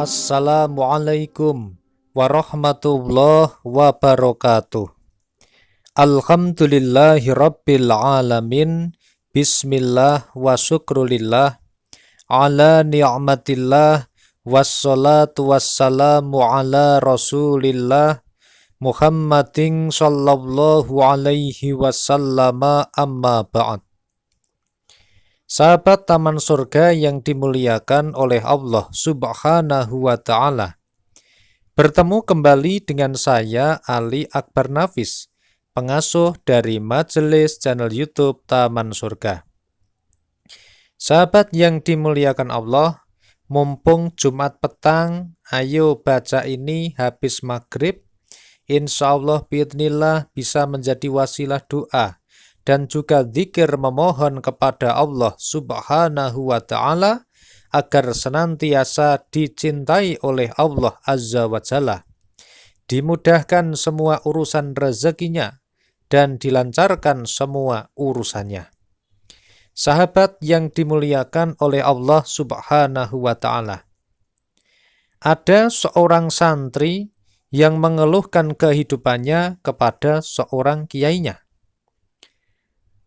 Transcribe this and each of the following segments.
Assalamualaikum warahmatullahi wabarakatuh. Alhamdulillahi rabbil alamin. Bismillah wa syukrulillah ala ni'matillah wassalatu wassalamu ala rasulillah Muhammadin sallallahu alaihi wasallama amma ba'd. Sahabat Taman Surga yang dimuliakan oleh Allah Subhanahu wa Ta'ala, bertemu kembali dengan saya Ali Akbar Nafis, pengasuh dari Majelis channel YouTube Taman Surga. Sahabat yang dimuliakan Allah, mumpung Jumat petang, ayo baca ini habis maghrib. Insya Allah biidznillah bisa menjadi wasilah doa dan juga zikir memohon kepada Allah Subhanahu wa Ta'ala agar senantiasa dicintai oleh Allah Azza wa Jalla, dimudahkan semua urusan rezekinya dan dilancarkan semua urusannya. Sahabat yang dimuliakan oleh Allah Subhanahu wa Ta'ala, ada seorang santri yang mengeluhkan kehidupannya kepada seorang kiainya.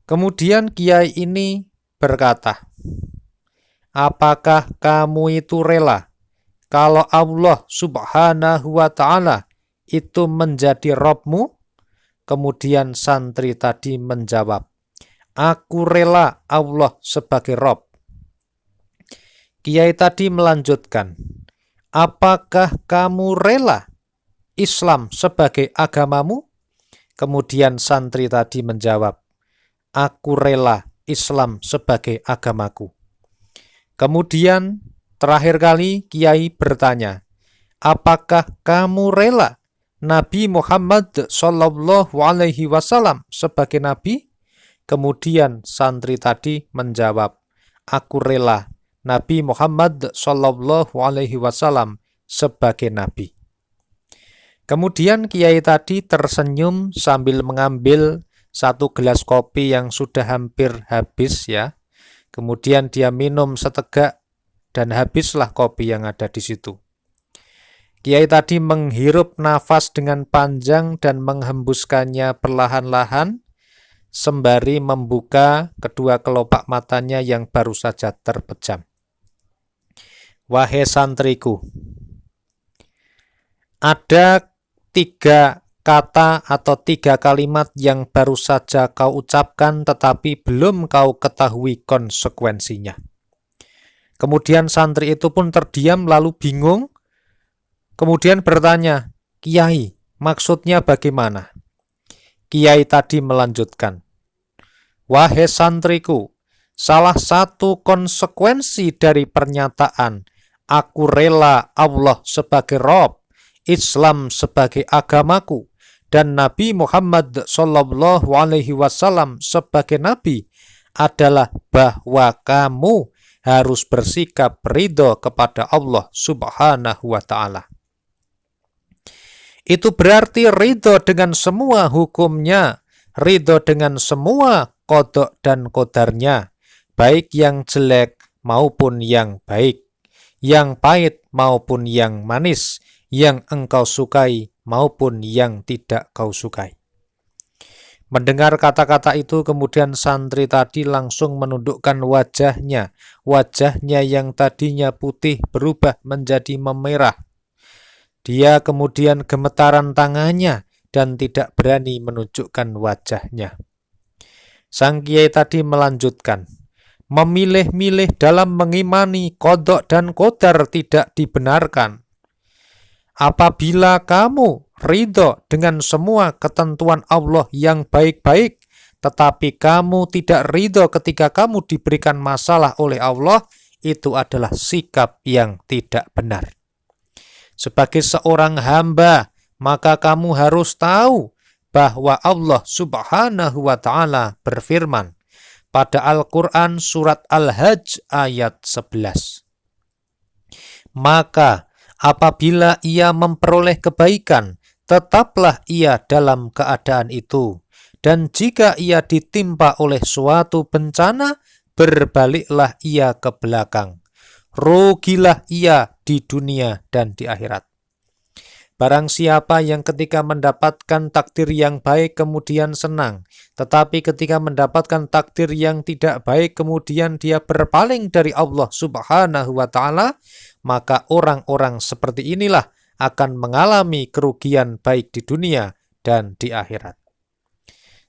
Kemudian kiai ini berkata, "Apakah kamu itu rela kalau Allah Subhanahu wa Ta'ala itu menjadi Robmu?" Kemudian santri tadi menjawab, "Aku rela Allah sebagai Rob." Kiai tadi melanjutkan, "Apakah kamu rela Islam sebagai agamamu?" Kemudian santri tadi menjawab, "Aku rela Islam sebagai agamaku." Kemudian terakhir kali kiai bertanya, "Apakah kamu rela Nabi Muhammad sallallahu alaihi wasallam sebagai nabi?" Kemudian santri tadi menjawab, "Aku rela Nabi Muhammad sallallahu alaihi wasallam sebagai nabi." Kemudian kiai tadi tersenyum sambil mengambil satu gelas kopi yang sudah hampir habis ya. Kemudian dia minum setegak dan habislah kopi yang ada di situ. Kiai tadi menghirup nafas dengan panjang dan menghembuskannya perlahan-lahan sembari membuka kedua kelopak matanya yang baru saja terpejam. "Wahai santriku, ada 3 kata atau 3 kalimat yang baru saja kau ucapkan tetapi belum kau ketahui konsekuensinya." Kemudian santri itu pun terdiam lalu bingung, kemudian bertanya, "Kiai, maksudnya bagaimana?" Kiai tadi melanjutkan, "Wahai santriku, salah satu konsekuensi dari pernyataan aku rela Allah sebagai Rob, Islam sebagai agamaku, dan Nabi Muhammad sallallahu alaihi wasallam sebagai nabi adalah bahwa kamu harus bersikap ridho kepada Allah Subhanahu wa Ta'ala. Itu berarti ridho dengan semua hukumnya, ridho dengan semua qada dan qadarnya, baik yang jelek maupun yang baik, yang pahit maupun yang manis, yang engkau sukai maupun yang tidak kau sukai." Mendengar kata-kata itu, kemudian santri tadi langsung menundukkan wajahnya. Wajahnya yang tadinya putih berubah menjadi memerah. Dia kemudian gemetaran tangannya dan tidak berani menunjukkan wajahnya. Sang kiai tadi melanjutkan, "Memilih-milih dalam mengimani qada dan qadar tidak dibenarkan. Apabila kamu ridho dengan semua ketentuan Allah yang baik-baik, tetapi kamu tidak ridho ketika kamu diberikan masalah oleh Allah, itu adalah sikap yang tidak benar. Sebagai seorang hamba, maka kamu harus tahu bahwa Allah Subhanahu wa Ta'ala berfirman pada Al-Quran surat Al-Hajj ayat 11. Maka apabila ia memperoleh kebaikan, tetaplah ia dalam keadaan itu. Dan jika ia ditimpa oleh suatu bencana, berbaliklah ia ke belakang. Rugilah ia di dunia dan di akhirat. Barang siapa yang ketika mendapatkan takdir yang baik kemudian senang, tetapi ketika mendapatkan takdir yang tidak baik kemudian dia berpaling dari Allah Subhanahu wa Ta'ala, maka orang-orang seperti inilah akan mengalami kerugian baik di dunia dan di akhirat.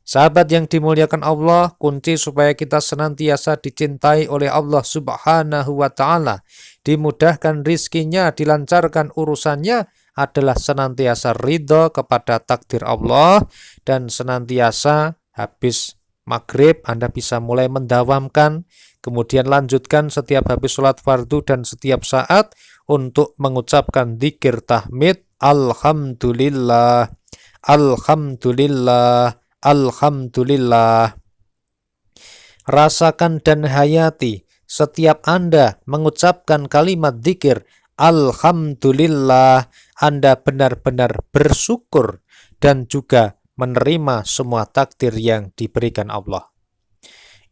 Sahabat yang dimuliakan Allah, kunci supaya kita senantiasa dicintai oleh Allah Subhanahu wa Ta'ala, dimudahkan rizkinya, dilancarkan urusannya, adalah senantiasa ridho kepada takdir Allah, dan senantiasa habis maghrib Anda bisa mulai mendawamkan, kemudian lanjutkan setiap habis sholat fardu dan setiap saat untuk mengucapkan dzikir tahmid, Alhamdulillah, Alhamdulillah, Alhamdulillah. Rasakan dan hayati setiap Anda mengucapkan kalimat dzikir Alhamdulillah, Anda benar-benar bersyukur dan juga menerima semua takdir yang diberikan Allah.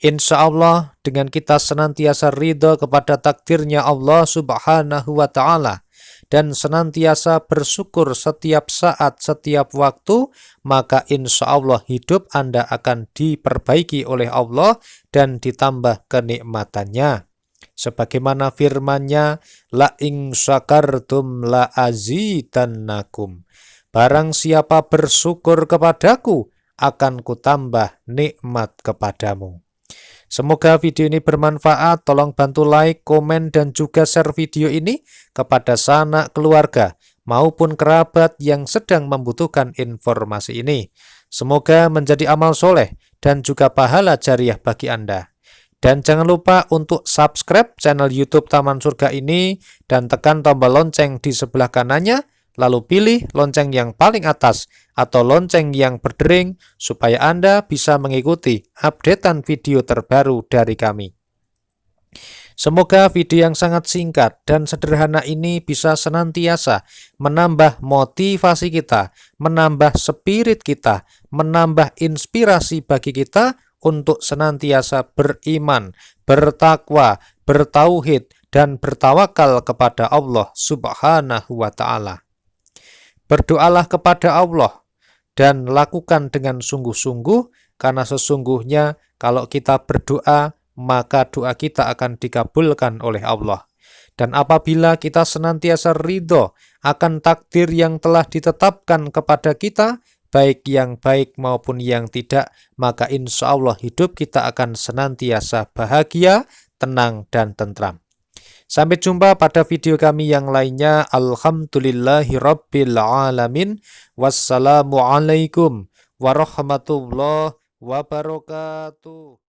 Insya Allah dengan kita senantiasa ridho kepada takdirnya Allah Subhanahu wa Ta'ala dan senantiasa bersyukur setiap saat, setiap waktu, maka insya Allah hidup Anda akan diperbaiki oleh Allah dan ditambah kenikmatannya. Sebagaimana firman-Nya, la in syakartum la azidannakum. Barang siapa bersyukur kepadaku, akan kutambah nikmat kepadamu. Semoga video ini bermanfaat. Tolong bantu like, komen, dan juga share video ini kepada sanak keluarga maupun kerabat yang sedang membutuhkan informasi ini. Semoga menjadi amal soleh dan juga pahala jariah bagi Anda. Dan jangan lupa untuk subscribe channel YouTube Taman Surga ini dan tekan tombol lonceng di sebelah kanannya, lalu pilih lonceng yang paling atas atau lonceng yang berdering supaya Anda bisa mengikuti updatean video terbaru dari kami. Semoga video yang sangat singkat dan sederhana ini bisa senantiasa menambah motivasi kita, menambah spirit kita, menambah inspirasi bagi kita untuk senantiasa beriman, bertakwa, bertauhid, dan bertawakal kepada Allah Subhanahu wa Ta'ala. Berdoalah kepada Allah dan lakukan dengan sungguh-sungguh, karena sesungguhnya kalau kita berdoa, maka doa kita akan dikabulkan oleh Allah. Dan apabila kita senantiasa ridho akan takdir yang telah ditetapkan kepada kita, baik yang baik maupun yang tidak, maka insya Allah hidup kita akan senantiasa bahagia, tenang, dan tentram. Sampai jumpa pada video kami yang lainnya. Alhamdulillahirabbil alamin. Wassalamualaikum warahmatullahi wabarakatuh.